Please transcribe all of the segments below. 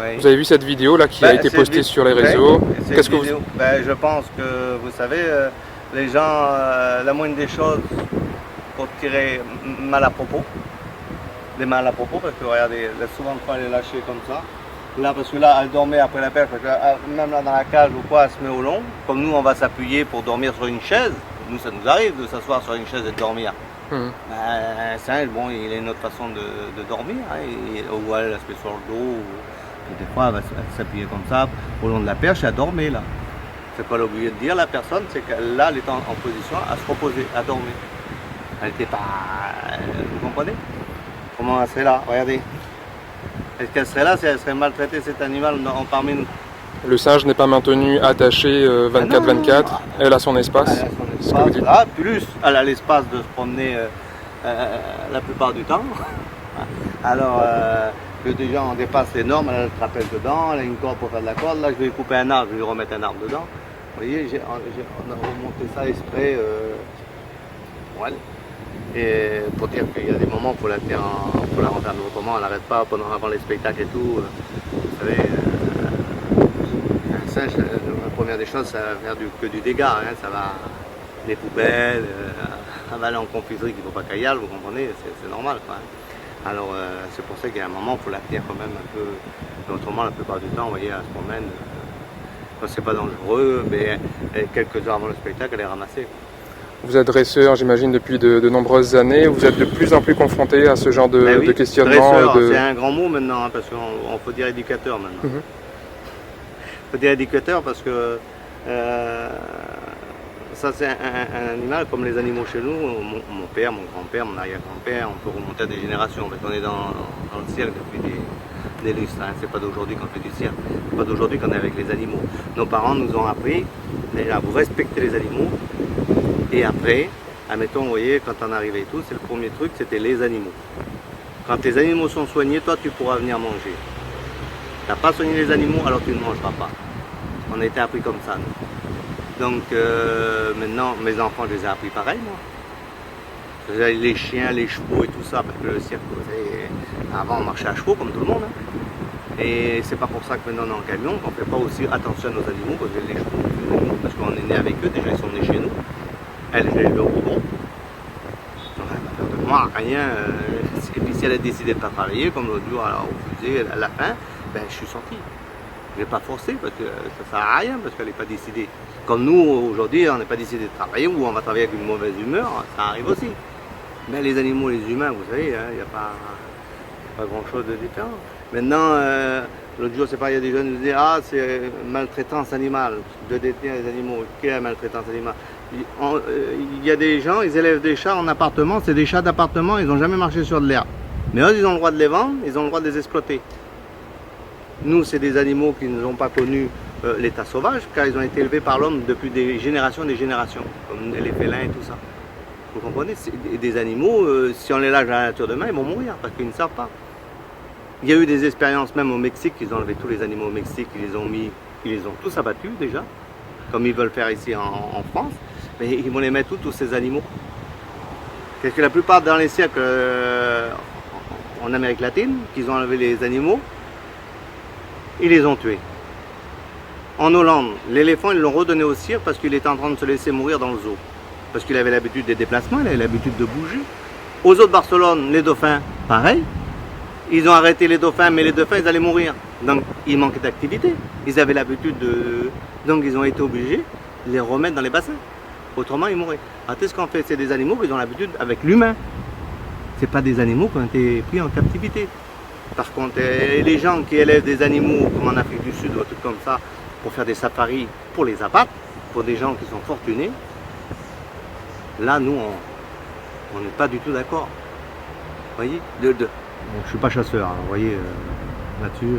Oui. Vous avez vu cette vidéo là qui a été postée sur les réseaux. Qu'est-ce que vous... Je pense que, vous savez, les gens, la moindre des choses pour tirer mal à propos, des mal à propos, parce que regardez, souvent quand elle est lâchée comme ça, là, parce que là, elle dormait après la pêche, parce que même là dans la cage ou quoi, elle se met au long. Comme nous, on va s'appuyer pour dormir sur une chaise, nous, ça nous arrive de s'asseoir sur une chaise et de dormir. Un singe, bon, il a une autre façon de dormir, hein, ou elle se met sur le dos, ou des fois, elle va s'appuyer comme ça, au long de la perche, elle dormait là. C'est pas l'obligé de dire la personne, c'est qu'elle là, elle est en position à se reposer, à dormir. Elle n'était pas... Vous comprenez? Comment elle serait là? Regardez. Est-ce qu'elle serait là si elle serait maltraitée, cet animal, parmi nous? Le singe n'est pas maintenu attaché 24-24, elle a son espace. Elle a son espace là, plus elle a l'espace de se promener la plupart du temps. Alors, que déjà on dépasse les normes, elle a le trapèze dedans, elle a une corde pour faire de la corde. Là, je vais couper un arbre, je vais lui remettre un arbre dedans. Vous voyez, on a remonté ça exprès. Voilà. Et pour dire qu'il y a des moments où il faut la rentrer autrement, elle n'arrête pas avant les spectacles et tout. Vous savez, un singe, la première des choses, ça va faire que du dégât. Hein, ça va, les poubelles, elle va aller en confiserie qu'il ne faut pas qu'elle y aille, vous comprenez, c'est normal. Quoi, hein. Alors c'est pour ça qu'il y a un moment, il faut la tenir quand même un peu. Autrement, la plupart du temps, vous voyez, elle se promène. Quand c'est pas dangereux, mais quelques heures avant le spectacle, elle est ramassée. Vous êtes dresseur, j'imagine, depuis de nombreuses années. Vous êtes de plus en plus confronté à ce genre de questionnement. Dresseur, c'est un grand mot maintenant, hein, parce qu'on peut dire éducateur maintenant. Il faut dire éducateur parce que ça c'est un animal comme les animaux chez nous. Mon père, mon grand-père, mon arrière-grand-père, on peut remonter à des générations parce qu'on est dans le cirque depuis des lustres. Hein. C'est pas d'aujourd'hui qu'on fait du cirque, c'est pas d'aujourd'hui qu'on est avec les animaux. Nos parents nous ont appris déjà à vous respecter les animaux. Et après, admettons, vous voyez, quand on arrivait et tout, c'est le premier truc, c'était les animaux. Quand les animaux sont soignés, toi, tu pourras venir manger. Tu n'as pas soigné les animaux, alors tu ne mangeras pas. On a été appris comme ça, nous. Donc, maintenant, mes enfants, je les ai appris pareil, moi. Les chiens, les chevaux et tout ça, parce que le cirque, vous savez, avant, on marchait à chevaux, comme tout le monde. Hein. Et c'est pas pour ça que maintenant, on est en camion, qu'on ne fait pas aussi attention à nos animaux, parce qu'on est né avec eux, déjà, ils sont nés chez nous. Elle est le robot. De moi, rien. Et puis si elle a décidé de ne pas travailler, comme l'autre jour, elle a refusé à la fin, ben, je suis sorti. Je n'ai pas forcé parce que ça ne sert à rien, parce qu'elle n'est pas décidée. Comme nous, aujourd'hui, on n'est pas décidé de travailler ou on va travailler avec une mauvaise humeur, ça arrive aussi. Mais les animaux, les humains, vous savez, il n'y a pas grand-chose de différent. Maintenant, l'autre jour, c'est pas, il y a des jeunes qui disent ah, c'est maltraitance animale, de détenir les animaux. Quelle est la maltraitance animale? Il y a des gens, ils élèvent des chats en appartement, c'est des chats d'appartement, ils n'ont jamais marché sur de l'herbe. Mais eux, ils ont le droit de les vendre, ils ont le droit de les exploiter. Nous, c'est des animaux qui n'ont pas connu l'état sauvage, car ils ont été élevés par l'homme depuis des générations, comme les félins et tout ça. Vous comprenez? Des animaux, si on les lâche dans la nature demain, ils vont mourir, parce qu'ils ne savent pas. Il y a eu des expériences même au Mexique, ils ont enlevé tous les animaux au Mexique, ils les ont tous abattus déjà, comme ils veulent faire ici en France. Mais ils vont les mettre tous ces animaux. Parce que la plupart dans les cirques en Amérique latine, qu'ils ont enlevé les animaux, ils les ont tués. En Hollande, l'éléphant, ils l'ont redonné au cirque parce qu'il était en train de se laisser mourir dans le zoo. Parce qu'il avait l'habitude des déplacements, il avait l'habitude de bouger. Aux eaux de Barcelone, les dauphins, pareil. Ils ont arrêté les dauphins, mais les dauphins, ils allaient mourir. Donc, ils manquaient d'activité. Ils avaient l'habitude de... Donc, ils ont été obligés de les remettre dans les bassins. Autrement, ils mourraient. Alors, ce qu'on fait, c'est des animaux qui ont l'habitude avec l'humain. Ce pas des animaux qui ont été pris en captivité. Par contre, les gens qui élèvent des animaux, comme en Afrique du Sud ou un truc comme ça, pour faire des safaris, pour les abattre, pour des gens qui sont fortunés, là, nous, on n'est pas du tout d'accord. Vous voyez bon, je ne suis pas chasseur, hein, vous voyez, là-dessus,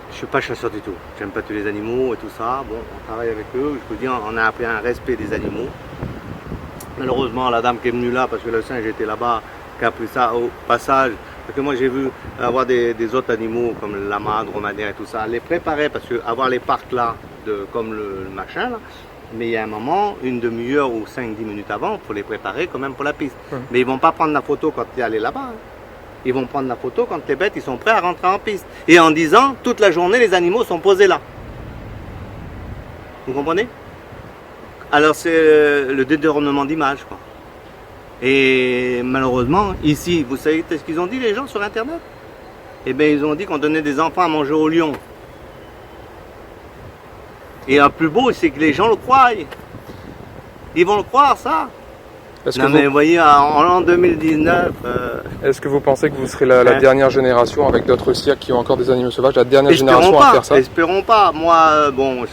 je ne suis pas chasseur du tout. J'aime pas tous les animaux et tout ça. Bon, on travaille avec eux, je peux dire, on a appris un respect des animaux. Malheureusement, la dame qui est venue là, parce que le singe était là-bas, qui a pris ça au passage, parce que moi j'ai vu avoir des autres animaux comme le lama, le dromadaire et tout ça, les préparer, parce que avoir les parcs là, comme le machin là, mais il y a un moment, une demi-heure ou 5-10 minutes avant, il faut les préparer quand même pour la piste. Mais ils ne vont pas prendre la photo quand tu es allé là-bas. Hein. Ils vont prendre la photo quand les bêtes ils sont prêts à rentrer en piste. Et en disant, toute la journée, les animaux sont posés là. Vous comprenez? Alors c'est le détournement d'image, quoi. Et malheureusement, ici, vous savez ce qu'ils ont dit les gens sur Internet? Eh bien, ils ont dit qu'on donnait des enfants à manger au lion. Et un plus beau, c'est que les gens le croient. Ils vont le croire, ça. Non, mais vous voyez, en l'an 2019... Est-ce que vous pensez que vous serez la dernière génération, avec d'autres cirques qui ont encore des animaux sauvages, la dernière génération à faire ça? Espérons pas. Moi, bon,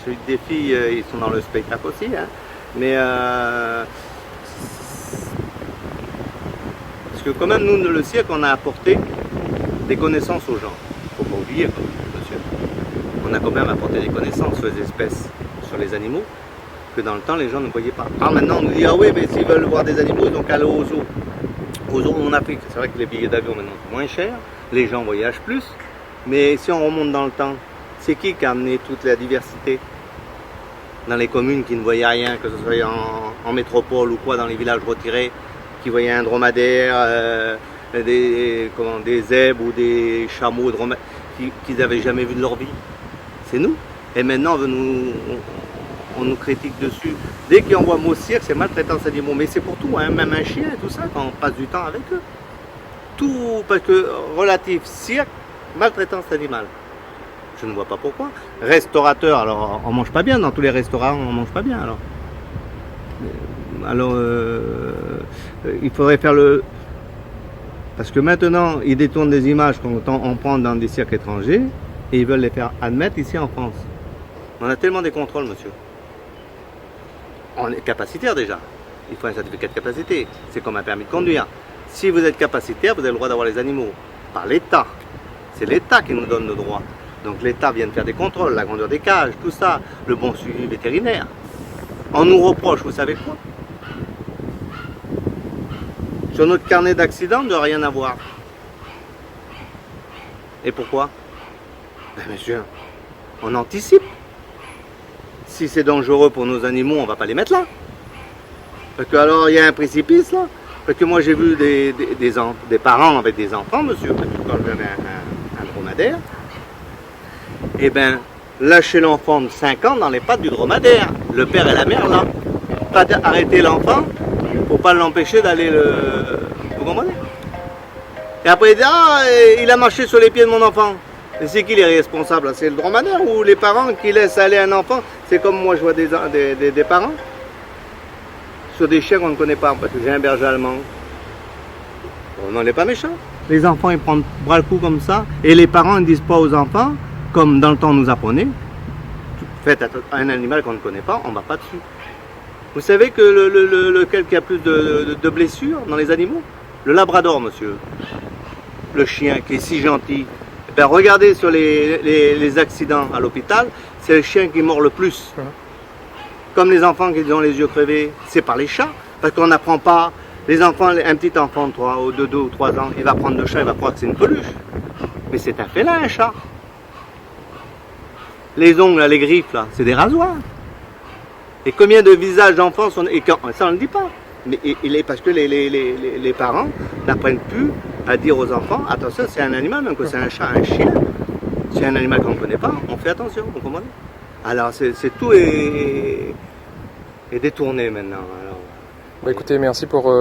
j'ai eu des filles, ils sont dans le spectacle aussi, hein, mais... parce que quand même, nous, le cirque, on a apporté des connaissances aux gens. Il ne faut pas oublier, monsieur. On a quand même apporté des connaissances sur les espèces, sur les animaux, que dans le temps, les gens ne voyaient pas. Alors maintenant, on nous dit, ah oui, mais s'ils veulent voir des animaux, donc aller aux zoos. Aux zoos en Afrique. C'est vrai que les billets d'avion maintenant sont moins chers, les gens voyagent plus, mais si on remonte dans le temps, c'est qui a amené toute la diversité dans les communes qui ne voyaient rien, que ce soit en métropole ou quoi, dans les villages retirés, qui voyaient un dromadaire, des zèbres ou des chameaux qu'ils n'avaient jamais vu de leur vie. C'est nous. Et maintenant, on nous critique dessus. Dès qu'on voit mot cirque, c'est maltraitance animaux. Mais c'est pour tout, hein, même un chien et tout ça, quand on passe du temps avec eux. Tout, parce que relatif cirque, maltraitance animale. Je ne vois pas pourquoi. Restaurateur, alors on mange pas bien, dans tous les restaurants on mange pas bien. Alors il faudrait faire le... Parce que maintenant, ils détournent des images qu'on prend dans des cirques étrangers et ils veulent les faire admettre ici en France. On a tellement des contrôles, monsieur. On est capacitaire déjà. Il faut un certificat de capacité. C'est comme un permis de conduire. Si vous êtes capacitaire, vous avez le droit d'avoir les animaux. Par l'État. C'est l'État qui nous donne le droit. Donc l'État vient de faire des contrôles, la grandeur des cages, tout ça, le bon suivi vétérinaire. On nous reproche, vous savez quoi? Sur notre carnet d'accidents, de rien avoir. Et pourquoi? Ben monsieur, on anticipe. Si c'est dangereux pour nos animaux, on ne va pas les mettre là. Parce que alors il y a un précipice là. Parce que moi j'ai vu des parents avec des enfants, monsieur, quand j'avais un dromadaire. Eh bien, lâcher l'enfant de 5 ans dans les pattes du dromadaire. Le père et la mère là. Pas arrêter l'enfant pour pas l'empêcher d'aller le... Vous comprenez? Et après il dit, ah, il a marché sur les pieds de mon enfant. Et c'est qui les responsables? C'est le dromadaire ou les parents qui laissent aller un enfant? C'est comme moi je vois des parents sur des chiens qu'on ne connaît pas, parce que j'ai un berger allemand. On n'en est pas méchant. Les enfants ils prennent bras le cou comme ça, et les parents ne disent pas aux enfants, comme dans le temps on nous apprenait, faites un animal qu'on ne connaît pas, on ne va pas dessus. Vous savez que lequel qui a plus de blessures dans les animaux? Le labrador, monsieur. Le chien qui est si gentil. Eh bien, regardez sur les accidents à l'hôpital, c'est le chien qui mord le plus. Comme les enfants qui ont les yeux crevés, c'est par les chats. Parce qu'on n'apprend pas. Les enfants, un petit enfant de 2 ou 3 ans, il va prendre le chat, il va croire que c'est une peluche. Mais c'est un félin, un chat. Les ongles, là, les griffes, là, c'est des rasoirs. Et combien de visages d'enfants sont... Et ça, on ne le dit pas. Mais parce que les parents n'apprennent plus à dire aux enfants, attention, c'est un animal, même que c'est un chat, un chien. C'est un animal qu'on ne connaît pas, on fait attention, vous comprenez? Alors, tout est détourné maintenant. Alors, bah, écoutez, merci pour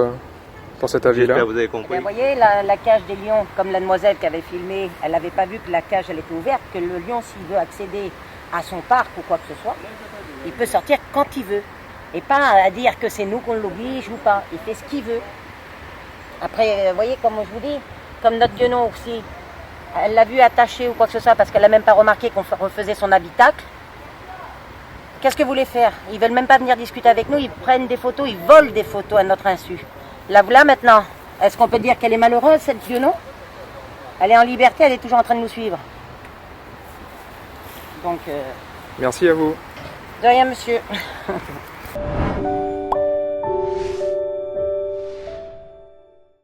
cet avis-là. Vous avez compris. Vous voyez, la cage des lions, comme la demoiselle qui avait filmé, elle n'avait pas vu que la cage elle était ouverte, que le lion, s'il veut accéder à son parc ou quoi que ce soit, il peut sortir quand il veut. Et pas à dire que c'est nous qu'on l'oblige ou pas. Il fait ce qu'il veut. Après, vous voyez, comme je vous dis, comme notre guenon aussi, elle l'a vu attaché ou quoi que ce soit parce qu'elle n'a même pas remarqué qu'on refaisait son habitacle. Qu'est-ce que vous voulez faire? Ils veulent même pas venir discuter avec nous, ils prennent des photos, ils volent des photos à notre insu. Là, voilà maintenant. Est-ce qu'on peut dire qu'elle est malheureuse, cette guenon? Elle est en liberté, elle est toujours en train de nous suivre. Donc... Merci à vous. De rien, monsieur.